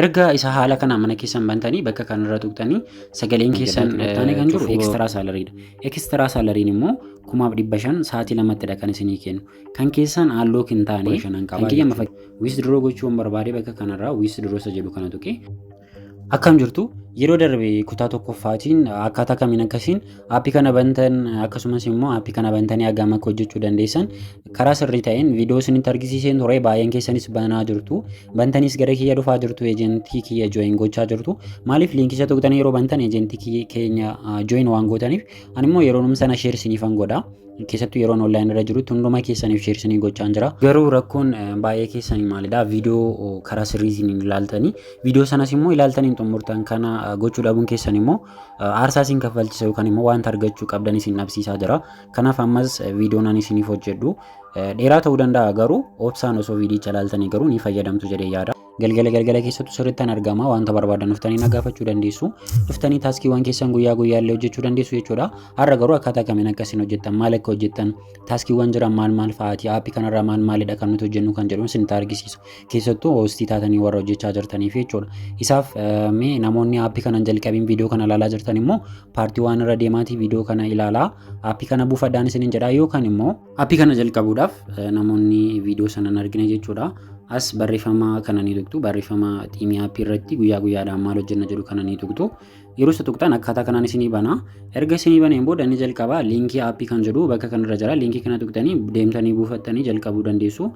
Erga isa haala kana mana keessan bantanii bakka kanarra tuqxanii sagaleen keessan taane kan jiru extra salary dha. Extra salary immoo 1500 sa'aatii lamattidha kan isinii kennu. Kan keessan halluu kin taane kan kiyya withdraw gochuun barbaade bakka kanarraa withdraw isa jedhu kana tuqe. Akkam jirtu yeroo darbe kutaa tokkoffaatiin akkaataa kamiin akkasiin aappii kana bantan akkasumas immoo aappii kana bantanii hagam akka hojjechuu dandeessan karaa sirrii ta'een viidiyoo isinitti argisiiseen ture. Baay'een keessanis banaa jirtu, bantanis gara kiyya dhufaa jirtu, eejentii kiyya join gochaa jirtu. Maaliif liinkicha tuqxanii yeroo bantan eejentii keenya join waan gootaniif ani immoo yeroo sana share isiniifan godha. Keessattuu yeroon online irra jirutti hunduma keessaniif share isinii gochaan jira. Garuu rakkoon baay'ee keessanii maalidha? Viidiyoo karaa sirriitiin ilaaltanii viidiyoo sanas immoo ilaaltanii xumurtan kana gochuu dhabuun keessan immoo aarsaa isin kaffalchisa yookaan immoo wanta argachuu qabdan isin dhabsiisaa jira. Kanaaf ammas viidiyoon ani isiniif hojjedhu dheeraa ta'uu danda'a, garuu obsaan osoo viidiyicha ilaaltanii garuu ni fayyadamtu jedhee yaada. Galgala keessattuu sirriittan argama. Wanta barbaadan dhuftanii nagaafachuu dandeessu. Dhuftanii taaskiiwwan keessan guyyaa guyyaallee hojjechuu dandeessu jechuudha. Har'a garuu akkaataa kamiin akkasiin hojjettan, maal akka hojjettan, taaskiiwwan jiran maal fa'aati, aappii kanarraa maalidha kan nuti hojjennu kan jedhu isinitti argisiisu. Keessattuu hoostii taatanii warra hojjechaa jirtaniif jechuudha. Isaaf mee namoonni aappii kana jalqabiin viidiyoo kana ilaalaa jirtan immoo paartii waan irra deemaatii viidiyoo kana ilaalaa aappii kana buufadhaan isiniin jedha. Yookaan immoo aappii kana jalqabuudhaaf namoonni viidiyoo sana hin argine jechuudha. As barreeffama kana ni tuqxu. Barreeffama tiimii aappii irratti guyyaa guyyaadhaan maal hojjenna jedhu kana ni tuqxu. Yeroo isa tuqxan akkaataa kanaan isinii bana. Erga isinii baneen booda inni jalqaba liinkii aappii kan jedhu bakka kanarra jira. Liinkii kana tuqxanii deemtanii buufattanii jalqabuu dandeessu.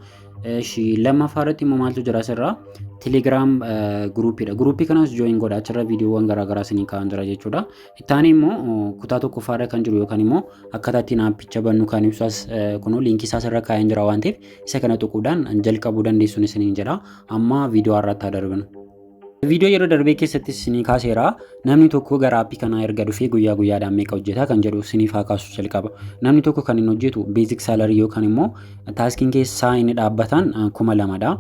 Lammaffaa irratti immoo maaltu jira asirraa? Telegram gruupiidha. Gruupii kanas join godha. Achirra viidiyoowwan garaagaraa isinii kaa'an jira jechuudha. Ittaanii immoo kutaa tokkoffaadha kan jiru yookaan immoo akkaataa ittiin aappicha bannu kan ibsas kunoo liinkii isaas irra kaa'een jira waan ta'eef isa kana tuquudhaan jalqabuu dandeessuun isiniin jedha. Amma viidiyoo har'aatti darbinu. Viidiyoo yeroo darbee keessatti isinii kaaseera. Namni tokko gara aappii kanaa erga dhufee guyyaa guyyaadhaan meeqa hojjeta kan jedhu isiniif haa kaasu jalqaba. Namni tokko kan inni hojjetu basic salary yookaan immoo taaskiin keessaa inni dhaabbatan 2000 dha.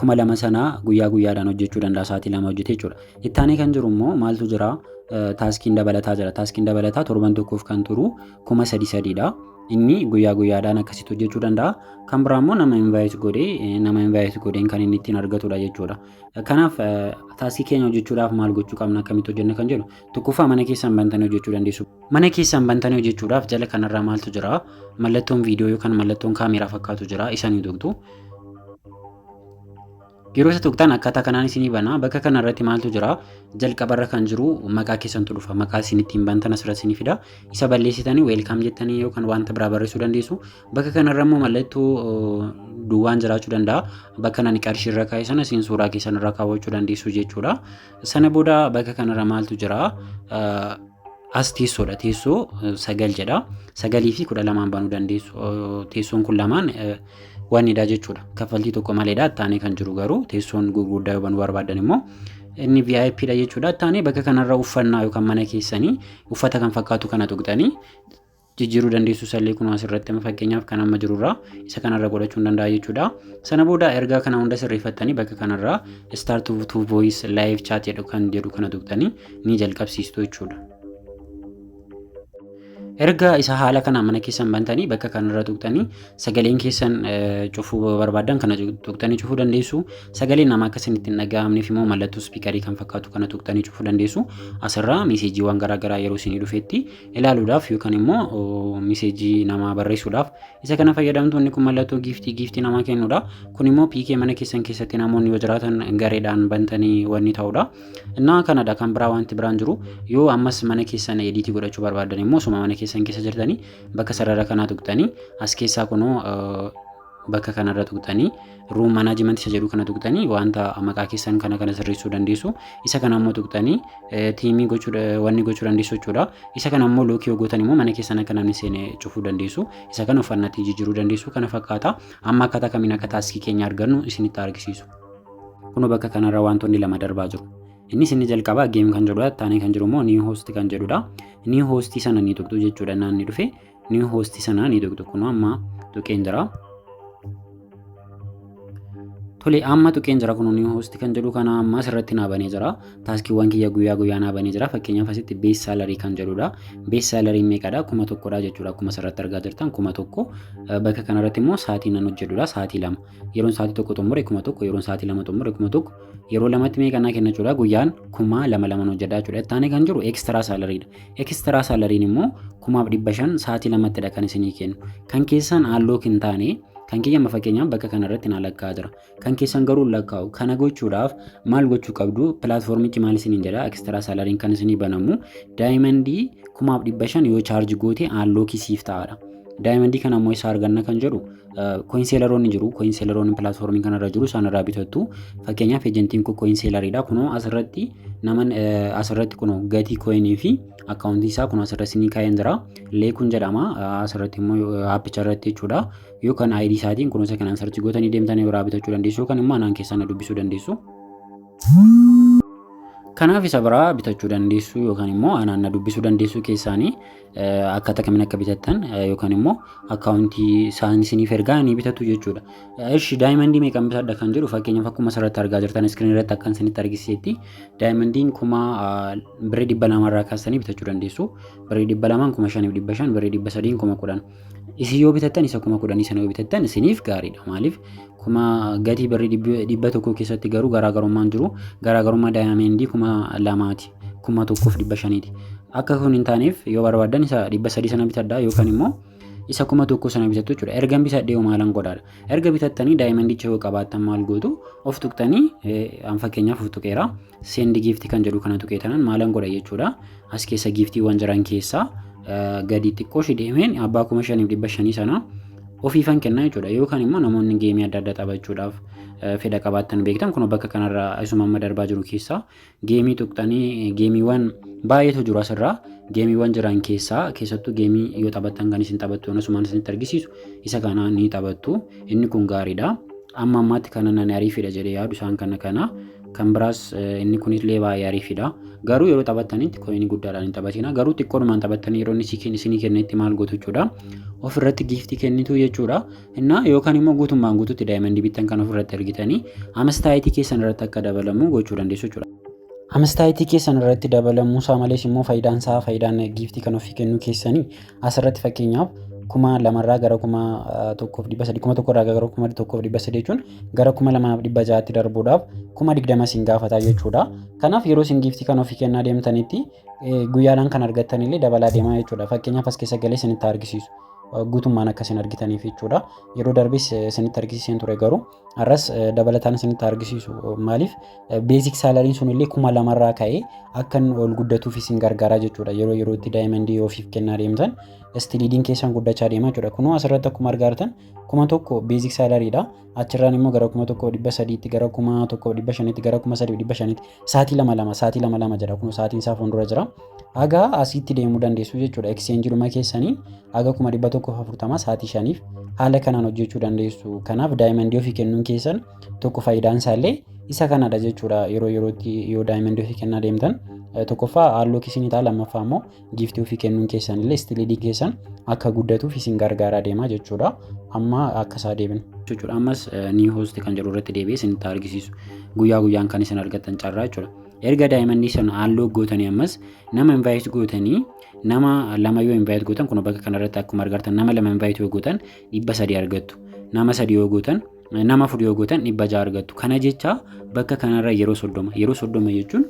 2000 sana guyyaa guyyaadhaan hojjechuu danda'a, sa'aatii 2 hojjete jechuudha. Ittaanee kan jiru immoo maaltu jira? Taaskiin dabalataa jira. Taaskiin dabalataa torban tokkoof kan turu 3003 dha. Inni guyyaa guyyaadhaan akkasitti hojjechuu danda'a. Kan biraa immoo nama invite godheen kan inni ittiin argatudha jechuudha. Kanaaf taaskii keenya hojjechuudhaaf maal gochuu qabna, akkamitti hojjenna kan jedhu tokkoffaa mana keessan bantanii hojjechuu dandeessu. Mana keessan bantanii hojjechuudhaaf jala kanarraa maaltu jira? Mallattoon viidiyoo yookaan mallattoon kaameeraa fakkaatu jira. Isanii tuqxu. Yeroo isa tuqxan akkaataa kanaan isinii bana. Bakka kanarratti maaltu jira? Jalqabarra kan jiru maqaa keessantu dhufa. Maqaa isin ittiin bantan asirratti isinii fida. Isa balleessitanii welcome jettanii yookaan wanta biraa barreessuu dandeessu. Bakka kanarra immoo mallattoo duwwaan jiraachuu danda'a. Bakka nani qarshii irra kaa'e sana isin suuraa keessan irra kaawwachuu dandeessu jechuudha. Sana booda bakka kanarra maaltu jira? As teessoodha. Teessoo 9 jedha. 9 fi 12 banuu dandeessu. Teessoon kun lamaan wanidha jechuudha. Kaffaltii tokko maleedha. Ittaanee kan jiru garuu teessoon gurguddaa yoo banuu barbaadan immoo inni VIP dha jechuudha. Ittaanee bakka kanarra uffannaa yookaan mana keessanii uffata kan fakkaatu kana tuqxanii jijjiiruu dandeessu. Sallee kun asirratti fakkeenyaaf kan amma jirurraa isa kanarra godhachuu danda'a jechuudha. Sana booda ergaa kana hunda sirreeffattanii bakka kanarra start to voice live chat jedhu kana tuqxanii ni jalqabsiistu jechuudha. Erga isa haala kana mana keessan bantanii bakka kanarra tuqxanii sagaleen keessan cufuu barbaadan kana tuqxanii cufuu dandeessu. Sagaleen nama akka isin ittiin dhaga'amneef immoo mallattoo spiikarii kan fakkaatu kana tuqxanii cufuu dandeessu. Asirraa meeseejiiwwan garaagaraa yeroo isinii dhufetti ilaaluudhaaf yookaan immoo meeseejii namaa barreessuudhaaf isa kana fayyadamtu. Inni kun mallattoo giiftii namaa kennudha. Kun immoo piikee mana keessan keessatti namoonni yoo jiraatan gareedhaan bantanii wanni ta'udha. Innaa kanadha. Kan biraa wanti biraan jiru yoo ammas mana keessan ediitii godhachuu barbaadan immoo suma mana keessan keessa jirtanii bakka sarara kanaa tuqxanii as keessaa kunoo bakka kanarra tuqxanii room management isa jedhu kana tuqxanii wanta maqaa keessan kana sirreessuu dandeessu. Isa kana immoo tuqxanii tiimii wanni gochuu dandeessu jechuudha. Isa kana immoo lookii yoo gootan immoo mana keessan akka namni seenee cufuu dandeessu. Isa kana uffannatti jijjiiruu dandeessu. Kana fakkaata. Amma akkaataa kamiin akka taaskii keenya argannu isinitti argisiisu. Kunoo bakka kanarra wantoonni lama darbaa jiru. Innis inni jalqaba game kan jedhudha. Ittaanee kan jiru immoo new host kan jedhudha. New host sana ni tuqxu jechuudha. Naanni dhufe new host sana ni tuqxu. Kunoo amma tuqeen jira. Tole amma tuqeen jira kun hosti kan jedhu kana amma asirratti naa banee jira. Taaskiiwwan kiyya guyyaa guyyaa naa banee jira. Fakkeenyaaf asitti bees saalarii kan jedhudha. Bees saalarii meeqadha? 1000dha jechuudha. Akkuma asirratti argaa jirtan 1000. Bakka kanarratti immoo sa'aatii nan hojjedhudha. Sa'aatii 2. Yeroon sa'aatii 1 xumure 1000, yeroon sa'aatii 2 xumure 1000. Yeroo lamatti meeqa naa kenna jechuudha. Guyyaan 2000 hojjedha jechuudha. Ittaanee kan jiru ekstiraa saalariidha. Ekstiraa saalariin immoo 1500 sa'aatii 2ttidha kan isinii kennu. Kan keessan halluu hin taane kan kiyya amma fakkeenyaaf bakka kanarratti na lakkaa jira. Kan keessan garuu lakkaa'u. Kana gochuudhaaf maal gochuu qabdu? Pilaatfoormichi maal isiniin jedha? Ekstiraa saalariin kan isinii banamu daayimandii 1500 yoo chaarji goote halluu kisiif ta'aadha. Daayimandii kana immoo isa arganna kan jedhu koinseelaroonni jiru. Koinseelaroonni pilaatfoormii kanarra jiru isaan irraa bitattu. Fakkeenyaaf ejentiin kun koinseelariidha. Kunoo asirratti naman asirratti kunoo gatii koinii fi akkaawuntii isaa kunoo asirratti isinii kaa'een jira. Leekun jedhama. Asirratti immoo aappicha irratti jechuudha. Yookaan ID isaatiin kunuunsa kanaan sarchi gootanii deemtanii biraa bitachuu dandeessu yookaan immoo anaan keessaan na dubbisuu dandeessu. Kanaaf isa biraa bitachuu dandeessu yookaan immoo anaan na dubbisuu dandeessu keessaanii akkaataa kamiin akka bitattan yookaan immoo akkaawuntii isaan isiniif ergaa ni bitatu jechuudha. Ishi daayimandii meeqan bitadha kan jedhu fakkeenyaaf akkuma asirratti argaa jirtan iskiriin irratti akkan isinitti argisiisetti daayimandiin 200 irraa kaastanii bitachuu dandeessu. 200 5,500 300 10,000 isin yoo bitattan isa 10,000 sana yoo bitattan isiniif gaariidha. Maaliif kuma gatii 100 keessatti garuu garaagarummaan jiru garaagarummaa daayimandii 2,000ti 1,500ti. Akka kun hin taaneef yoo barbaadan isa 300 sana bitadhaa yookaan immoo isa 1,000 sana bitattu jechuudha. Erga bitadhee maalan godhaadha. Erga bitattanii daayimandicha yoo qabaattan maal gootu of tuqxanii an fakkeenyaaf of tuqeera seend giiftii kan jedhu kana tuqeetanan maalan godha jechuudha. As keessa giiftiiwwan jiran keessaa gadi xiqqoo shi deemeen abbaa 5,500 sana ofiifan kennaa jechuudha. Yookaan immoo namoonni geemii adda addaa taphachuudhaaf fedha qabaattan beektan kun bakka kanarraa isuma amma darbaa jiru keessaa geemii tuqxanii geemiiwwan baay'eetu jiru asirraa. Geemiiwwan jiran keessattuu geemii yoo taphattan kan isin taphattu asumaan isinitti argisiisu isa kana ni taphattu. Inni kun gaariidha. Amma ammaatti kana nan ariifidha jedhee yaadu isaan kana kan biraas inni kunillee baay'ee ariifidha. Garuu yeroo taphattanitti koinii guddaadhaan hin taphatina. Garuu xiqqoodhumaan taphattanii yeroo isinii kennetti maal gootu jechuudha. Ofirratti giiftii kennitu jechuudha. Innaa yookaan immoo guutummaan guututti daayimandii bittan kan ofirratti argitanii amastaayitii keessan irratti akka dabalamu gochuu dandeessu jechuudha. Amastaayitii keessan irratti dabalamuu isaa malees immoo faayidaan giiftii kan ofii kennuu keessanii asirratti fakkeenyaaf 2,000 gara 1,100 1,000 gara 1,100 jechuun gara 2,600tti darbuudhaaf 20,000 sin gaafata jechuudha. Kanaaf yeroo sin giiftii kan ofii kennaa deemtanitti guyyaadhaan kan argattanillee dabalaa deemaa jechuudha. Fakkeenyaaf as keessa galee isinitti argisiisu. Guutummaan akka isin argitaniif jechuudha. Yeroo darbis isinitti argisiiseen ture garuu har'as dabalataan isinitti argisiisu. Maaliif beezik saalariin sunillee 2,000 irraa ka'ee akka ol guddatuuf isin gargaara jechuudha. Yeroo yerootti daayimandii ofiif kennaa deemtan istiliidiin keessan guddachaa deema jechuudha. Kunoo asirratti akkuma argartan 1,000 beezik saalariidha. Achirraan immoo gara 1,300tti gara 1,500tti gara 3,500tti sa'aatii 2 jedha. Kunoo sa'aatiin isaa fuuldura jira. Haga asitti deemuu dandeessu jechuudha. Ekseenjiidhuma keessaniin haga 140 sa'aatii 5f haala kanaan hojjechuu dandeessu. Kanaaf daayimandii ofii kennuun keessan tokko faayidaan isaallee isa kanadha jechuudha. Yeroo yerootti yoo daayimandii ofii kennaa deemtan tokkoffaa halluu isinii ta'a, lammaffaa immoo giiftii ofii kennuun keessan illee istiliidii keessan akka guddatuuf isin gargaaraa deema jechuudha. Amma akka isaa deebinu jechuudha. Ammas ni hosti kan jedhu irratti deebi'ee isinitti argisiisu. Guyyaa guyyaan kan isin argattan carraa jechuudha. Erga daayimandii sana halluu gootanii ammas nama invaayit gootanii nama 2 yoo invaayit gootan kun bakka kanarratti akkuma argartan nama 2 invaayit yoo gootan 300 argattu. Nama 3 yoo gootan nama 4 yoo gootan 600 argattu. Kana jecha bakka kanarra yeroo 30 jechuun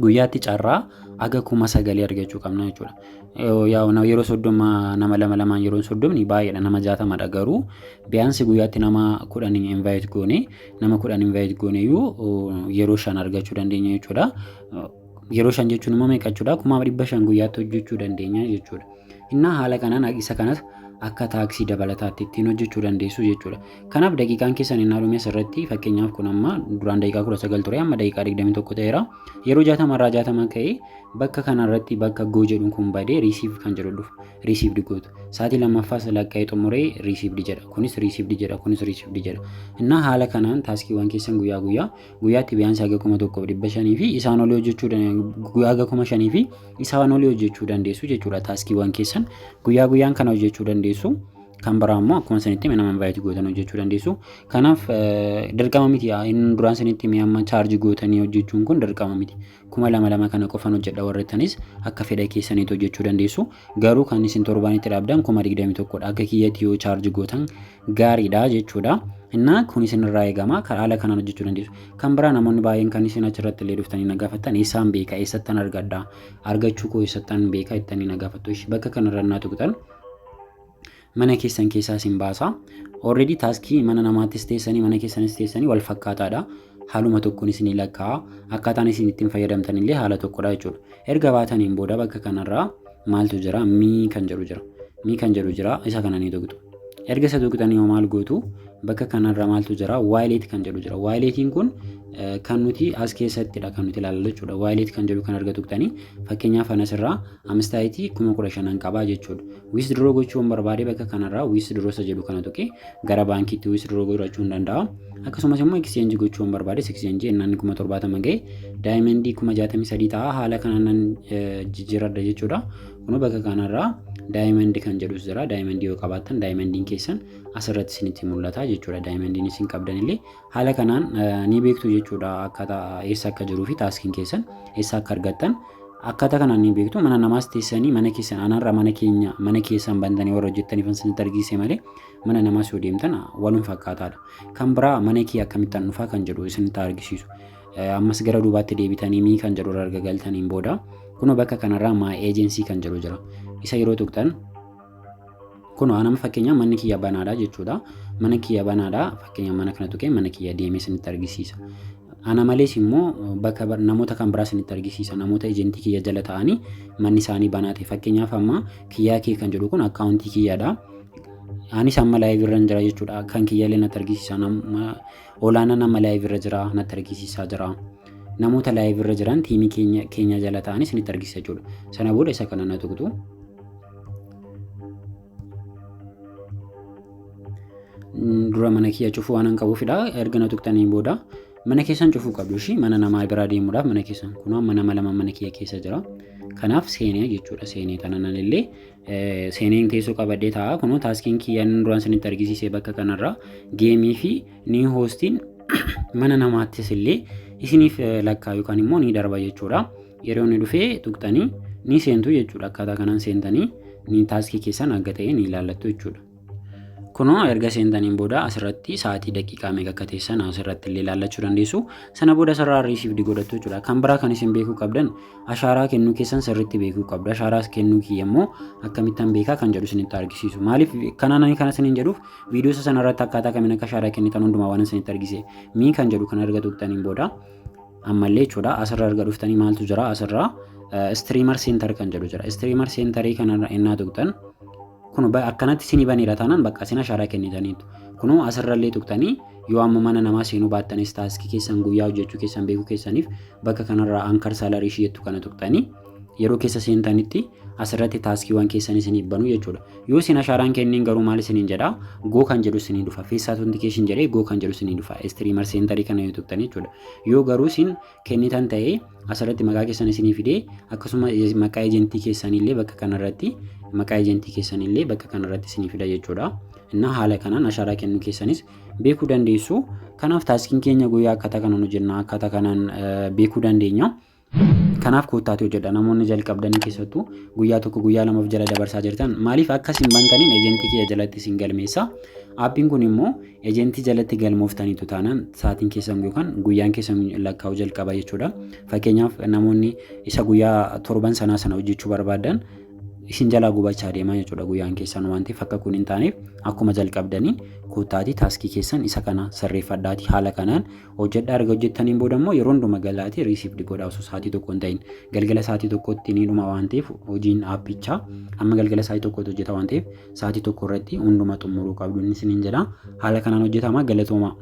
guyyaatti carraa aga 9,000 argachuu qabna jechuudha. Yeroo 30 nama 2 yeroo 30 baay'eedha, nama 60dha. Garuu biyaansi guyyaatti nama 10 invaayit goone nama 10 invaayit goone yeroo 5 argachuu dandeenya jechuudha. Yeroo 5 jechuun immoo meeqa jechuudha? 500 guyyaatti hojjechuu dandeenya jechuudha. Innaa haala kanaan isa kanas akka taaksii dabalataatti ittiin hojjechuu dandeessu jechuudha. Kanaaf daqiiqaan keessan hin haalumee asirratti fakkeenyaaf kun amma duraan daqiiqaa 19 ture amma daqiiqaa 21 ta'eera. Yeroo 60 irraa 60 ka'ee bakka kanarratti bakka goo jedhuun kun badee riisiif kan jedhu dhufu riisiifdi gootu. Sa'aatii lammaffaas laqqa'ee xumuree riisiifdi jedha. Kunis riisiifdi jedha. Kunis riisiifdi jedha. Innaa haala kanaan taaskiiwwan keessan guyyaatti biyaansi haga 1,500 fi isaan olii hojjechuu haga 5,000 fi isaan olii hojjechuu dandeessu jechuudha. Taaskiiwwan keessan guyyaan kana hojjechuu dandeessu. kan biraa immoo akkuma sanitti nama invite gootan hojjechuu dandeessu. Kanaaf dirqama miti inni duraan sanitti amma chaarjii gootanii hojjechuun kun dirqama miti. 2,200 kana qofan hojjedha warreettanis akka fedha keessaniitti hojjechuu dandeessu. Garuu kan isin torbaanitti dhaabdan 21,000 dha. Akka kiyyatti yoo chaarjii gootan gaariidha jechuudha. Innaa kun isinirraa eegama haala kanaan hojjechuu dandeessu. Kan biraa namoonni baay'een kan isin achirratti illee dhuftanii na gaafattan eessaan beeka eessattan argadha argachuu koo eessattan beeka jettanii na gaafattu. Bakka kanarra naa tuqxan mana keessan keessaa isin baasa. Already taaskii mana namaattis teessanii mana keessanis teessanii wal fakkaataadha. Haaluma tokkoon isin lakkaa'a. Akkaataan isin ittiin fayyadamtan illee haala tokkodha jechuudha. Erga baataniin booda bakka kanarraa maaltu jira? Mii kan jedhu jira. Mii kan jedhu jira. Isa kana ni tuqxu. Erga isa tuqxanii yoo maal gootu bakka kanarra maaltu jira? Wallet kan jedhu jira. Walletiin kun kan nuti as keessattidha kan nuti ilaallu jechuudha. Wallet kan jedhu kan erga tuqxanii fakkeenyaaf anasirraa amstaayitii 15,000 qabaa jechuudha. Withdraw gochuun barbaade bakka kanarraa withdraw isa jedhu kana tuqee gara baankiitti withdraw gochuu hin danda'a. Akkasumas immoo exchange gochuun barbaade exchange innaan 70,000 gahe diamond 63 ta'a. Haala kanaan jijjiiradha jechuudha. Kun bakka kanarraa diamond kan jedhus jira. Diamond yoo qabaattan diamondiin keessan asirratti isinitti mul'ata jechuudha. Diamondiin isin qabdan illee haala kanaan ni beektu jechuudha. Akkaataa eessa akka jiruu fi taaskiin keessan eessa akka argattan akkaataa kanaan ni beektu. Mana namaas teessanii mana keessan anarra mana keessan bantanii warra hojjettaniif isinitti argisiise malee mana namaas yoo deemtan walum fakkaataadha. Kan biraa mana kee akkamittan dhufaa kan jedhu isinitti argisiisu. Ammas gara duubaatti deebitanii mii kan jedhu erga galtaniin booda kun bakka kanarraa my agency kan jedhu jira. Isa yeroo tuqxan kun anama fakkeenya manni kiyya banaadha jechuudha. Mana kiyya banaadha fakkeenya mana kana tuqee mana kiyya deemee isinitti argisiisa. Ana malees immoo bakka namoota kan biraa isinitti argisiisa. Namoota ejentii kiyya jala ta'anii manni isaanii banaate fakkeenyaaf amma kiyyaa kee kan jedhu kun akkaawuntii kiyyaadha. Anis amma live irra jira jechuudha. Kan kiyya illee natti argisiisa. Olaanaan amma live irra jira natti argisiisaa jira. Namoota live irra jiran tiimii keenya jala ta'anii isinitti argisiisa jechuudha. Sana booda isa kana na tuqxu. Dura mana kiyya cufuu waan qabuufidha. Erga na tuqxaniin booda mana keessan cufuu qabdu shi mana namaa biraa deemuudhaaf mana keessan kun amma nama lama mana kiyya keessa jira. Kanaaf seenee jechuudha. Seenee kanaan illee seeneen teessoo qabadee ta'a. Kun taaskiin kiyyaan duraan isinitti argisiisee bakka kanarraa geemii fi ni hoostiin mana namaattis illee isiniif lakkaa yookaan immoo ni darba jechuudha. Yeroo inni dhufee tuqxanii ni seentu jechuudha. Akkaataa kanaan seentanii ni taaskii keessan akka ta'e ni ilaallattu jechuudha. Kunoo erga seentaniin booda asirratti sa'aatii daqiiqaa meeqa akka teessan asirratti illee ilaallachuu dandeessu. Sana booda sarara riisiivdi godhattu jechuudha. Kan biraa kan isin beekuu qabdan ashaaraa kennuu keessan sirriitti beekuu qabdu. Ashaaraa kennuu kiyya immoo akkamittan beekaa kan jedhu isinitti argisiisu. Maaliif kanaan kana isiniin jedhuuf viidiyoo sanarratti akkaataa kamiin akka ashaaraa kennitan hundumaa waan isinitti argise mii kan jedhu kan erga tuqxaniin booda ammallee jechuudha. Asirra erga dhuftanii maaltu jira asirraa streamer center kan jedhu jira. Streamer centerii kanarra innaa tuqxan kun akkanatti isinii baneera taanaan bakka isin ashaaraa kennitaniitu. Kunoo asirrallee tuqxanii yoo amma mana namaa seenuu baattanis taaskii keessan guyyaa hojjechuu keessan beekuu keessaniif bakka kanarraa ankar saalarii jettu kana tuqxanii yeroo keessa seentanitti asirratti taaskiiwwan keessan isiniif banu jechuudha. Yoo isin ashaaraan kenniin garuu maal isiniin jedhaa goo kan jedhu isinii dhufa. Face authentication jedhee goo kan jedhu isinii dhufa. Streamer centerii kana yoo tuqxanii jechuudha. Yoo garuu isin kennitan ta'ee asirratti maqaa keessan isinii fidee akkasuma maqaa ejentii keessanillee bakka kanarratti maqaa ejentii keessanillee bakka kanarratti isinii fida jechuudha. Innaa haala kanaan ashaaraa kennuu keessanis beekuu dandeessu. Kanaaf taaskiin keenya guyyaa akkaataa kanaan hojjenna akkaataa kanaan beekuu dandeenya. Kanaaf koottaatu hojjedha. Namoonni jalqabdanii keessattuu guyyaa tokko guyyaa lamaaf jala dabarsaa jirtan maaliif akkasiin bantaniin ejentii kiyya jalatti isin galmeessa. Aappiin kun immoo ejentii jalatti galmooftaniitu taanaan sa'aatiin keessan yookaan guyyaan keessan lakkaa'uu jalqaba jechuudha. Fakkeenyaaf namoonni isa guyyaa torban sana hojjechuu barbaadan isin jalaa gubachaa deemaa jechuudha guyyaan keessan waan ta'eef akka kun hin taaneef akkuma jalqabdaniin koottaatii taaskii keessan isa kana sirreeffadhaatii haala kanaan hojjedhaa erga hojjettaniin booda immoo yeroo hunduma galaatii riisiivdi godhaa osoo sa'aatii tokko hin ta'in galgala sa'aatii tokkotti ni dhuma waan ta'eef hojiin aappichaa amma galgala sa'aatii tokkotti hojjeta waan ta'eef sa'aatii tokko irratti hunduma xumuruu qabdu isiniin jedha haala kanaan hojjetama galatooma.